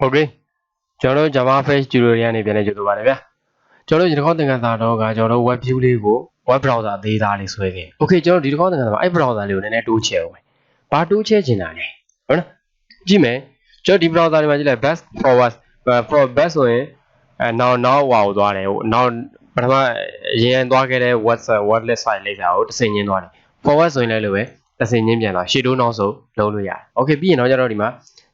Okay ကျွန်တော် javaFx tutorial နေပြန်နေကြတော့ပါတယ်ဗျာကျွန်တော်ဒီတစ်ခေါက်သင်ခန်းစာတော့ကကျွန်တော် web view လေးကို web browser သေးသားလေးဆွဲခဲ့ Okay ကျွန်တော်ဒီတစ်ခေါက်သင်ခန်းစာမှာအဲ့ browser လေးကိုနည်းနည်းတိုးချဲ့အောင်ဘာတိုးချဲ့ချင်တာလဲဟုတ်နော်ကြည့်မယ်ကျွန်တော်ဒီ browser တွေမှာကြည့်လိုက် back forward for back ဆိုရင်now ဟွာကိုသွားတယ်ဟိုနောက်ပထမအရင်သွားခဲ့တဲ့ wordless file လေးစာကိုတစ်ဆင့်ချင်းသွားတယ် forward ဆိုရင်လည်းလိုပဲတစ်ဆင့်ချင်းပြန်သွားရှေ့တိုးနောက်ဆိုလုံးလို့ရတယ် Okay ပြီးရင်တော့ကျတော့ဒီမှာ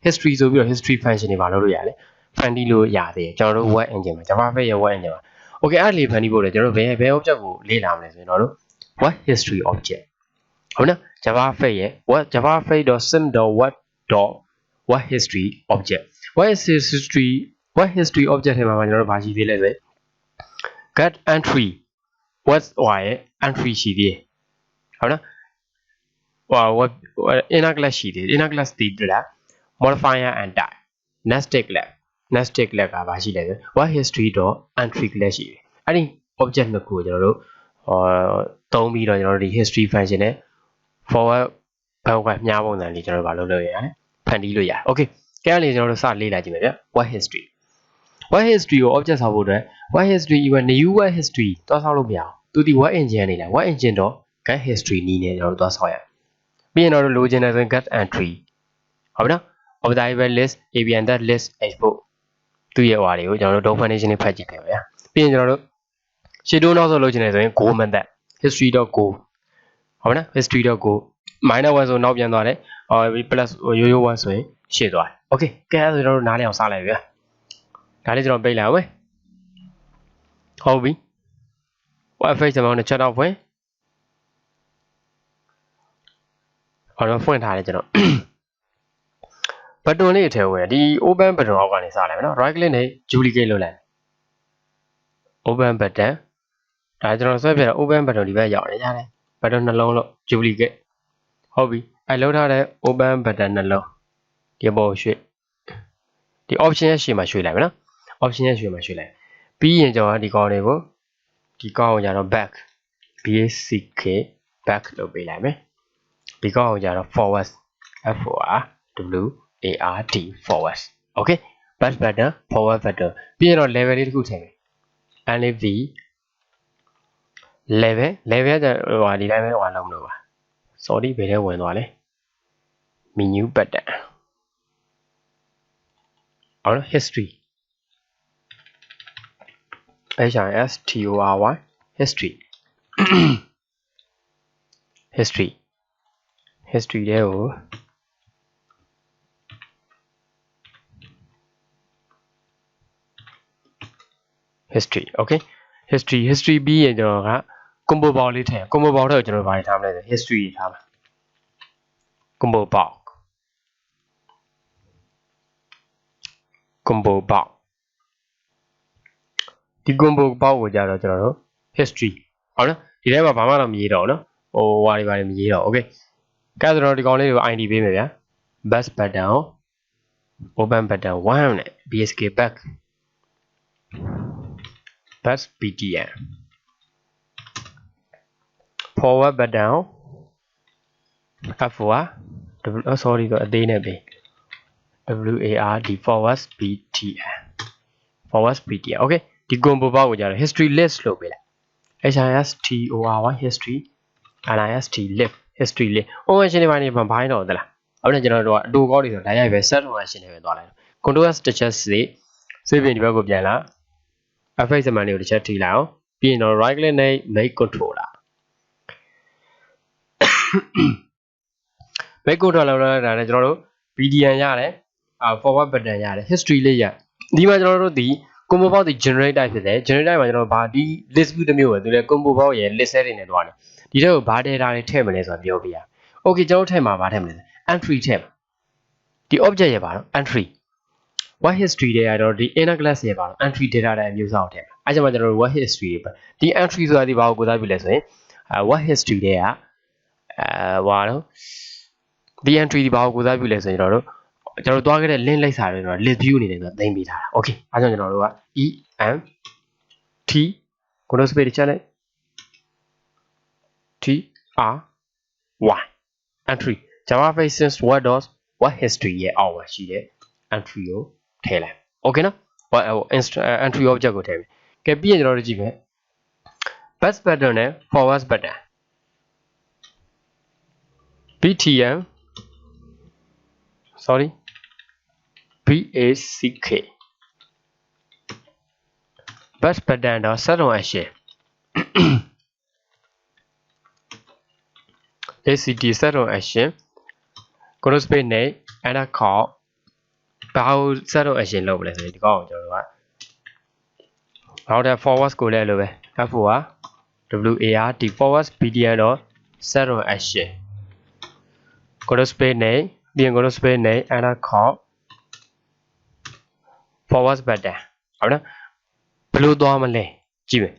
history ဆိုပြီးတော့ history function တွေပါလုပ်လို့ရတယ် fundy လို့ရသေးတယ်ကျွန်တော်တို့ web engine မှာ javaFx ရဲ့ web engine မှာ Okay အဲ့လေ fundy ပို့တယ်ကျွန်တော်တို့ဘယ် object ကိုလေ့လာမလဲဆိုရင်တော့ web history object ဟုတ်နော် javaFx ရဲ့ javaFx.sim.web.history object web history object ထဲမှာကျွန်တော်တို့ဘာရှိသေးလဲဆို get entry what ဟွာရဲ့ entry ရှိသေးတယ်ဟုတ်နော်ဟွာ inner class ရှိသေးတယ် inner class တည်လား modifier and type nested class ကဘာရှိလဲဆို web history.entry class ရှိတယ်အဲ့ဒီ object နှစ်ခုကိုကျွန်တော်တို့သုံးပြီးတော့ကျွန်တော်တို့ဒီ history function နဲ့ forward backward မြားပုံစံလေးကျွန်တော်တို့ဘာလုပ်လို့ရတယ်ဖန်တီးလို့ရတယ် Okay ကဲအဲ့လေကျွန်တော်တို့စလေ့လာကြည့်မယ်ဗျ web history ကို object ဆောက်ဖို့အတွက် web history even new web history သွားဆောက်လို့မရအောင်သူဒီ web engine နေလား web engine တော့ get history နည်းနဲ့ကျွန်တော်တို့သွားဆောက်ရပြီးရင်တော့လိုချင်တယ်ဆိုရင် get entry ဟုတ်နော် observable list abn that list export သူ့ရဲ့ဟွာတွေကိုကျွန်တော်တို့ definition လေးဖတ်ကြည့်ခဲ့ပါဗျာပြီးရင်ကျွန်တော်တို့ရှေ့တိုးနောက်ဆိုလိုချင်တယ်ဆိုရင် go method history.go ဟုတ်နော် history.go -1 ဆိုနောက်ပြန်သွားတယ်plus ရိုးရိုး1ဆိုရင်ရှေ့သွားတယ် Okay ကဲအဲ့ဒါဆိုကျွန်တော်တို့နားလည်အောင်စလိုက်ဗျာဒါလေးကျွန်တော်ပိတ်လိုက်အောင်မယ်ဟုတ်ပြီ WebHistory ကျွန်တော်နဲ့ chat out ဖွင့်ဟောတော့ဖွင့်ထားတယ်ကျွန်တော် button လေးထဲဝင်ဒီ open button အောက်ကနေစလိုက်မယ်နော် right click နဲ့ duplicate လုပ်လိုက် open button ဒါကျွန်တော်ဆွဲပြတာ open button ဒီဘက်ရောက်နေရတယ် button နှလုံးလို့ duplicate ဟုတ်ပြီအဲ့လောက်ထားတဲ့ open button နှလုံးဒီပေါ်ရွှေ့ဒီ option ရဲ့ရှေ့မှာရွှေ့လိုက်မယ်နော် option ရဲ့ရှေ့မှာရွှေ့လိုက်ပြီးရင်ကျွန်တော်ဒီကောင်တွေကိုဒီကောင်ကိုကြတော့ back back လုပ်ပေးလိုက်မယ်ဒီကောင်ကိုကြတော့ forward forward Okay back button forward button ပြီးရင်တော့ level လေးတစ်ခုထည့်မယ် NLV level ကဟိုဒီတိုင်းပဲဟိုလုပ်မလို့ပါ sorry ဘယ်ထဲဝင်သွားလဲ menu button ဟုတ်နော် history HISTORY history history တဲ့ကိုhistory Okay history ပြီးရင်ကျွန်တော်က combo box လေးထည့် combo box ထဲကိုကျွန်တော်ဘာတွေထားမလဲဆို history ထားပါ combo box ဒီ combo box ကိုကြတော့ကျွန်တော်တို့ history ဟုတ်နော်ဒီထဲမှာဘာမှတော့မရေးတော့ဘူးနော်ဟိုဟာတွေဘာတွေမရေးတော့ Okay ကဲဆိုတော့ဒီကောင်လေးကို ID ပေးမယ်ဗျာ back button open button 1နဲ့ bsk back btn forward button f4 sorry တော့အသေးနဲ့ပေး ward forward btn Okay ဒီ combo box ကိုကြတော့ history list လို့ပေးလိုက် HISTORY history list history list function တွေဘာနေဘာင်းတော့သလားအဲ့ဒါကျွန်တော်တို့ကအတူကောင်းနေဆိုဓာတ်ရိုက်ပဲ set function တွေပဲသွားလိုက် control s တစ်ချက်စေးပြင်ဒီဘက်ကိုပြန်လာ fx စမန်လေးကိုတစ်ချက်ထိလိုက်အောင်ပြီးရင်တော့ right click နဲ့ make controller make controller ဒါနဲ့ကျွန်တော်တို့ btn ရတယ် forward button ရတယ် history လေးရဒီမှာကျွန်တော်တို့ဒီ combo box ဒီ generate type ဖြစ်တယ် generate type မှာကျွန်တော်ဘာဒီ list view တစ်မျိုးပဲသူလည်း combo box ရဲ့ list set တွေနဲ့သွားတယ်ဒီထဲကိုဘာ data တွေထည့်မလဲဆိုတာပြောပြရ Okay ကျွန်တော်ထည့်မှာဘာထည့်မလဲ entry ထည့်မှာဒီ object ရဲ့ပါတော့ entry web history တွေကတော့ဒီ inner class ရဲ့ပါတော့ entry data တွေအမျိုးအစားကိုထည့်မှာအဲကြောင့်ကျွန်တော်တို့ web history တွေပါဒီ entry ဆိုတာဒီဘာကိုကိုးစားပြုလဲဆိုရင်web history တွေကဟွာတော့ဒီ entry ဒီဘာကိုကိုးစားပြုလဲဆိုရင်ကျွန်တော်တို့သွားခဲ့တဲ့ link လိုက်စာတွေတော့ list view အနေနဲ့ဆိုသိမ်းပေးထားတာ Okay အဲကြောင့်ကျွန်တော်တို့က EMT ကိုတော့ space ချလိုက် TRY entry javaFx web history ရဲ့အောက်မှာရှိတဲ့ entry ကို ထဲလိုက် okay နော် entry object ကိုထည့်ပြီကဲပြီးရင်ကျွန်တော်တို့ကြည့်မယ် back button နဲ့ forward button btm sorry back back button တော့ set on action act set on action close space နဲ့ enter call ဘာလို့ set on action လုပ်မလဲဆိုရင်ဒီကောင်ကိုကျွန်တော်တို့ကနောက်တဲ့ forward ကိုလည်းလိုပဲ f4 wart forward btm တော့ set on action close space နဲ့ပြီးရင် close space နဲ့ enter call forward button ဟုတ်နော်ဘယ်လိုသွားမလဲကြည့်မယ်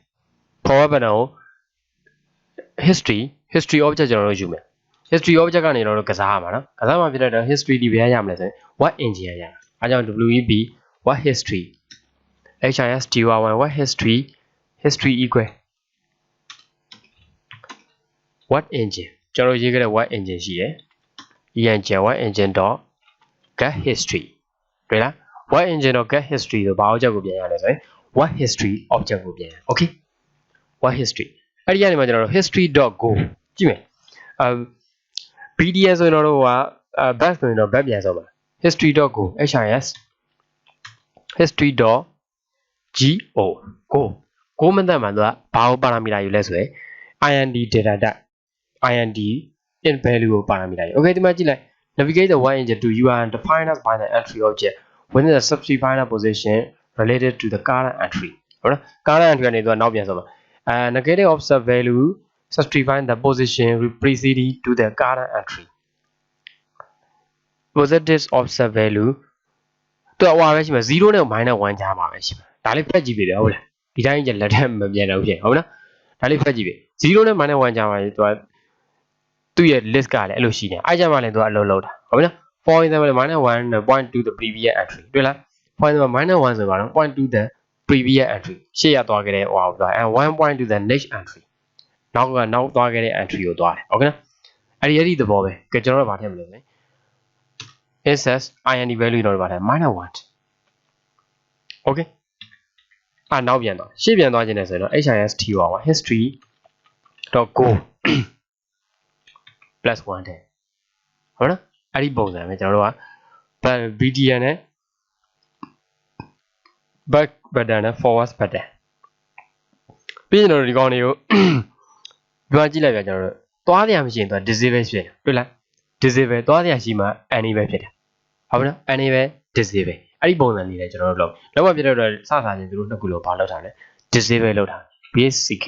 forward button ကို history object ကျွန်တော်တို့ယူမယ် history object ကနေတော့ကစားရမှာနော်ကစားမှာဖြစ်တဲ့ history ဒီဘယ်ရမလဲဆိုရင် what engine ရရအားကြောင့် web what history histy what history equal what engine ကျွန်တော်ရေးခဲ့တဲ့ what engine ရှိတယ် engine what engine dot get history တွေ့လား what engine dot get history ဆိုဘာ object ကိုပြန်ရလဲဆိုရင် what history object ကိုပြန်ရ okay what history အဲ့ဒီကနေမှကျွန်တော်တို့ history.go ကြည့်မယ်bds ဆိုရင်တော့back ဆိုရင်တော့ back ပြန်ဆုံးပါ history.go history.go go မသက်မှာသူကဘာကိုပါရာမီတာယူလဲဆိုရင် ind data type ind in value ကိုပါရာမီတာယူ okay ဒီမှာကြည့်လိုက် navigate the y engine to URL defined as by the entry object within the subdefined position related to the current entry ဟုတ်နော် current entry ကနေသူကနောက်ပြန်ဆုံးပါnegative offset value substitute the position preceding to the current entry positive offset value သူကဟိုပဲရှိမှာ0နဲ့ -1 ကြားမှာပဲရှိမှာဒါလေးဖက်ကြည့်ပြီဟုတ်လားဒီတိုင်းကျလက်ထက်မပြန်တော့ဖြစ်ဟုတ်နော်ဒါလေးဖက်ကြည့်ပြီ0နဲ့ -1 ကြားမှာသူကသူ့ရဲ့ list ကလည်းအဲ့လိုရှိနေအဲ့ကြမှာလည်းသူကအလုပ်လုပ်တာဟုတ်ပြီနော် for example -1 point to the previous entry တွေ့လား for example -1 ဆိုပါတော့ point to the previous entry ရှေ့ရသွားခဲ့တဲ့ဟိုအောင်သွား and 1 point to the next entry နောက်သွားခဲ့တဲ့ entry ကိုသွားတယ်โอเคနော်အဲ့ဒီသဘောပဲကဲကျွန်တော်တို့ဗာထည့်မလို့ဆိုရင် access ind value တော့ဗာထည့် -1 okay နောက်ပြန်သွားရှေ့ပြန်သွားခြင်းနဲ့ဆိုရင်တော့ history.go +1 တဲ့ဟုတ်နော်အဲ့ဒီပုံစံပဲကျွန်တော်တို့က btm နဲ့ back button နဲ့ forward button ပြီးရင်တော့ဒီကောင်တွေကိုပြောကြည့်လိုက်ပြကျွန်တော်တို့သွားရမရှိရင်သူက disable ဖြစ်တယ်တွေ့လား disable သွားရရှိမှ enable ဖြစ်တယ်ဟုတ်ပြီနော် enable disable အဲ့ဒီပုံစံလေးလည်းကျွန်တော်တို့လောက်မှပြတဲ့တော့စချင်းသူတို့နှစ်ခုလုံးဘာလုပ်ထားလဲ disable လုပ်ထား bck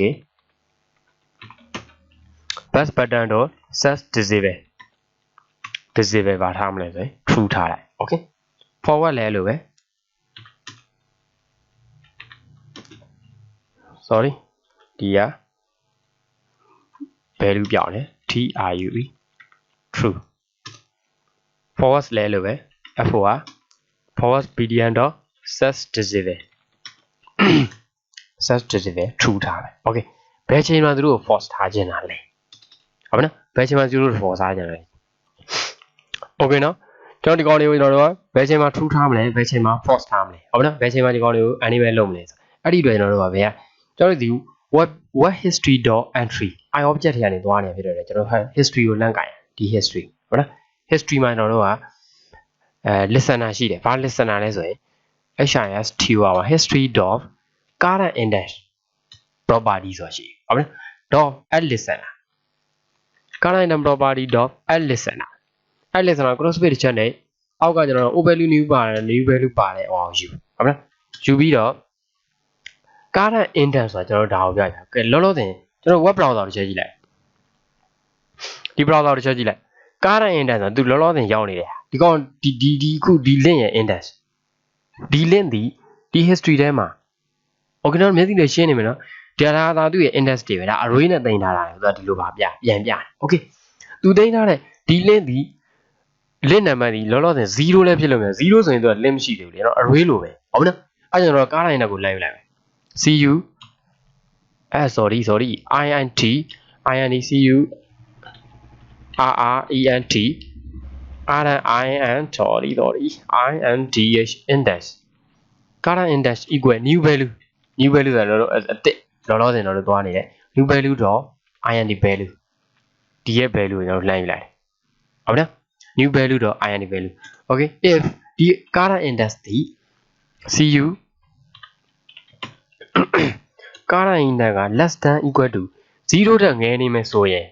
back button တော့ set disable ပါထားမလဲဆိုရင် true ထားလိုက် okay forward လည်းလို့ပဲ sorry ဒီက value ပြောင်းတယ် true true forward လဲလို့ပဲ f4 forward btm dot set disable set disable true ထားတယ် okay ဘယ်ချိန်မှာသူတို့ကို false ထားခြင်းလားလဲဟုတ်ပြီနော်ဘယ်ချိန်မှာသူတို့ false ထားခြင်းလဲ okay နော်ကျွန်တော်ဒီကောင်လေးကိုကျွန်တော်တို့ကဘယ်ချိန်မှာ true ထားမလဲဘယ်ချိန်မှာ false ထားမလဲဟုတ်ပြီနော်ဘယ်ချိန်မှာဒီကောင်လေးကို enable လုပ်မလဲဆိုအဲ့ဒီအတွက်ကျွန်တော်တို့ကဘယ်ကကျွန်တော်တို့ဒီ web history.entry i object ထဲကနေသွားနေဖြစ်တယ်ကျွန်တော် history ကိုလန့်ကြိုင်ဒီ history ဟုတ်လား history မှာကျွန်တော်တို့ကlistener ရှိတယ်ဘာ listener လဲဆိုရင် history.current index property ဆိုရှိဟုတ်ပြီနော် add listener current index property add listener add listener cross space တစ်ချက်နဲ့အောက်ကကျွန်တော်တို့ value new ပါတယ် new value ပါတယ်ဟောယူဟုတ်ပြီနော်ယူပြီးတော့ current index ဆိုတာကျွန်တော်တို့ဒါကိုပြရအောင်ကဲလောလောဆယ်ကျွန်တော် web browser တစ်ချက်ကြည့်လိုက်ဒီ browser တစ်ချက်ကြည့်လိုက် current index ဆိုတာသူလောလောဆယ်ရောက်နေတယ်ဒီကောင်ဒီခုဒီ link ရဲ့ index ဒီ link ဒီ history ထဲမှာ okay တော့မျက်စိနဲ့ရှင်းနေမယ်နော် data သာသူ့ရဲ့ index တွေပဲဒါ array နဲ့တင်ထားတာဆိုတော့ဒီလိုပါပြန်ပြတယ် okay သူတင်ထားတဲ့ဒီ link ဒီ link number ဒီလောလောဆယ်0လည်းဖြစ်လို့မယ်0ဆိုရင်သူက link မရှိသေးဘူးလေနော် array လိုပဲဟုတ်ပြီနော်အဲ့ကျွန်တော် current index ကိုလိုက်လိုက်မယ် cu sorry int cu rrent RNIN INDH index current index equal new value ဆိုတော့အတစ်လောလောဆယ်တော့သွားနေတယ် new value တော့ IND value ဒီရဲ့ value ကိုကျွန်တော်လှမ်းယူလိုက်ဟုတ်နော် new value တော့ IND value okay if ဒီ current index ဒီ CU current index က less than equal to 0 ထက်ငယ်နေမယ်ဆိုရင်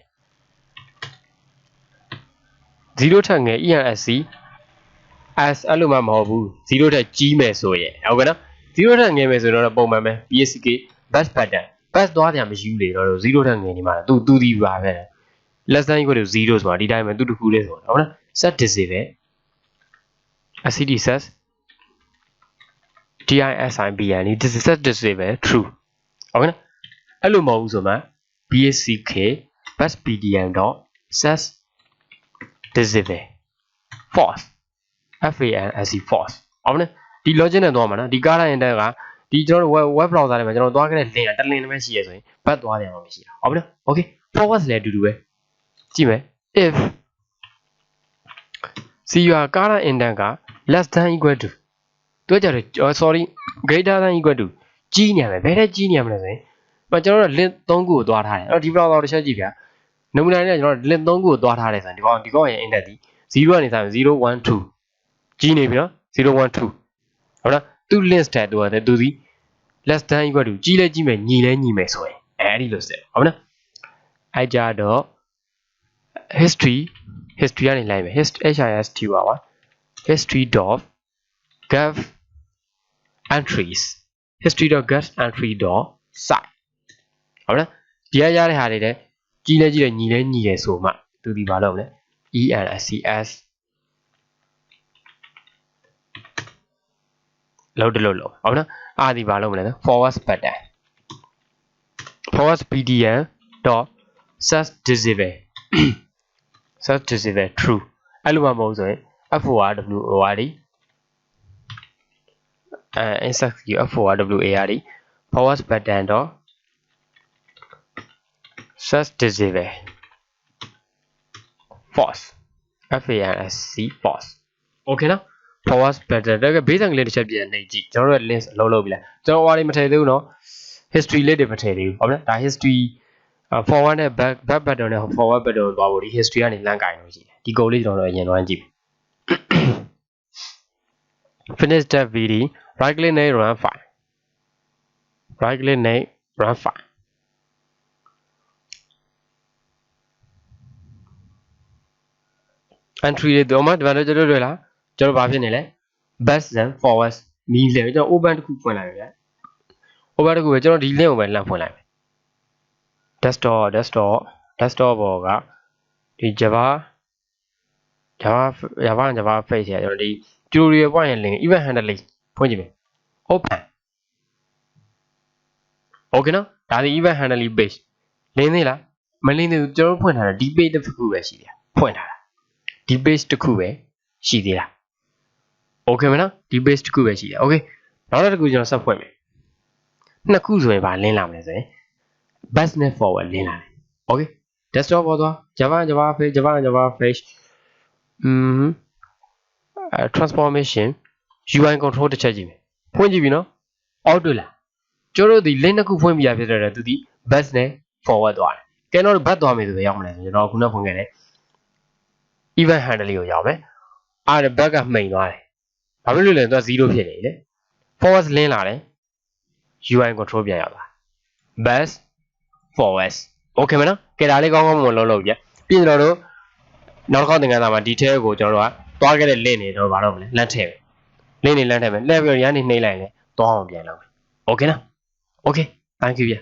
0ထက်ငယ် ENSC as အဲ့လိုမှမဟုတ်ဘူး0ထက်ကြီးမယ်ဆိုရင်ဟုတ်ကဲ့နော်0ထက်ငယ်မယ်ဆိုတော့ပုံမှန်ပဲ BSK bus pattern bus သွားတယ်မရှိဘူးလေတော့0ထက်ငယ်နေမှာသူဒီပါပဲ less than equal to 0ဆိုတာဒီတိုင်းပဲသူတစ်ခုလေးဆိုတော့ဟုတ်နော် set disable ACD set DISIBN this is set disable true ဟုတ်ကဲ့နော်အဲ့လိုမဟုတ်ဘူးဆိုမှ BSK bus PDM dot set disable false FANSC false ဟုတ်နော်ဒီ logic နဲ့သွားမှာနော်ဒီ current index ကဒီကျွန်တော်တို့ web browser တွေမှာကျွန်တော်သွားခဲ့တဲ့ link ကတစ် link ပဲရှိရဆိုရင်ဘတ်သွားတယ်မှာမရှိတာဟုတ်ပြီနော် okay forward လည်းအတူတူပဲကြည့်မယ် if CUR current index က less than equal to တို့ကြတယ် sorry greater than equal to ကြီးနေရမယ်ဘယ်နဲ့ကြီးနေရမလဲဆိုရင်ကျွန်တော်တို့ link 3ခုကိုသွားထားတယ်အဲ့တော့ဒီ browser တစ်ချက်ကြည့်ဗျာနမူနာနဲ့ကျွန်တော်တို့ link 3ခုကိုသွားထားတယ်ဆိုရင်ဒီကောင်ရဲ့ index ဒီ0ကနေစမယ်012ကြီးနေပြီနော်012ဟုတ်လားသူ list တက်သူဒီ less than equal to ကြီးလဲကြီးမယ်ညီလဲညီမယ်ဆိုရင်အဲ့ဒီလိုဆက်ဟုတ်နော်အဲ့ကြတော့ history ကနေလိုက်မယ် HIST ပါ history.gov entries history.gov entry.site ဟုတ်လားဒီရရတဲ့ဟာတွေတဲ့ကြီးလဲကြီးတယ်ညီလဲညီတယ်ဆိုမှသူဒီဘာလုပ်မလဲ ENSCSလောက်ဟုတ်နော်အားဒီဘာလုပ်မလဲ forward pattern forward PDM dot set disable set disable true အဲ့လိုမှမဟုတ်ဆိုရင် FORWARD insert FORWARD forward pattern dot set disable false FANSC false okay နော် forward pattern ဒါက base ကလေးတစ်ချက်ပြန်နေကြည့်ကျွန်တော်တို့ list လုံးလုံးပြီလားကျွန်တော်ဟိုတွေမထည့်သေးဘူးနော် history လေးတွေမထည့်သေးဘူးဟုတ်လားဒါ history forward နဲ့ back pattern နဲ့ forward pattern ကိုသွားဖို့ဒီ history ကနေလမ်းကင်လို့ရှိတယ်ဒီ code လေးကျွန်တော်တို့အရင်တွန်းကြည့် finish that video right click နဲ့ run file right click နဲ့ run file entry တွေတော့မှဒီမှာတော့ကျွန်တော်တွေ့လားကျွန်တော်ဘာဖြစ်နေလဲ back and forward မီးလဲကျွန်တော် open တစ်ခုဖွင့်လိုက်ပြီဗျ open တစ်ခုပဲကျွန်တော်ဒီ link ကိုပဲလှမ်းဖွင့်လိုက်မယ် desktop ပေါ်ကဒီ javaFx ရကျွန်တော်ဒီ tutorial point ရဲ့ link event handle လေးဖွင့်ကြည့်မယ် open okay နော်ဒါဒီ event handle page လင်းသေးလားမလင်းသေးဘူးကျွန်တော်ဖွင့်ထားတာဒီ page တစ်ခုပဲရှိတယ်ဖွင့်ထားတာဒီ page တစ်ခုပဲရှိသေးတာ okay မနော်ဒီ page တစ်ခုပဲရှိတယ် okay နောက်တစ်ခုကျွန်တော်ဆက်ဖွင့်မယ်နှစ်ခုဆိုရင်ဗာလင်းလာမယ်ဆိုရင် back နဲ့ forward လင်းလာတယ် okay desktop ပေါ်သွား javaFx transformation UI control တစ်ချက်ကြည့်မယ်ဖွင့်ကြည့်ပြီနော်အောက်တွေ့လားကျွန်တော်တို့ဒီ link တစ်ခုဖွင့်ပြရဖြစ်တဲ့သူဒီ back နဲ့ forward သွားတယ်ကဲတော့ back သွားမယ်ဆိုတော့ရောက်မလဲဆိုကျွန်တော်ခုနဖွင့်ခဲ့တယ် event handle လေးကိုရောက်မယ်အား back ကမှိန်သွားတယ်ဘာဖြစ်လို့လဲသူက0ဖြစ်နေလေ forward လင်းလာတယ် UI control ပြန်ရောက်သွား back forward okay မနော်ကဲဒါလေးကောင်းကောင်းမွန်လုံးပြပြင်ကျွန်တော်တို့နောက်တစ်ခေါက်သင်ခန်းစာမှာ detail ကိုကျွန်တော်တို့ကသွားခဲ့တဲ့ link တွေတော့ဘာလို့မလဲလမ်းထည့်မယ် link တွေလမ်းထည့်မယ်လှည့်ပြီးတော့ရန်နေနှိမ့်လိုက်ရင်လည်းသွားအောင်ပြန်လုပ်မယ် okay နော် okay thank you ဗျ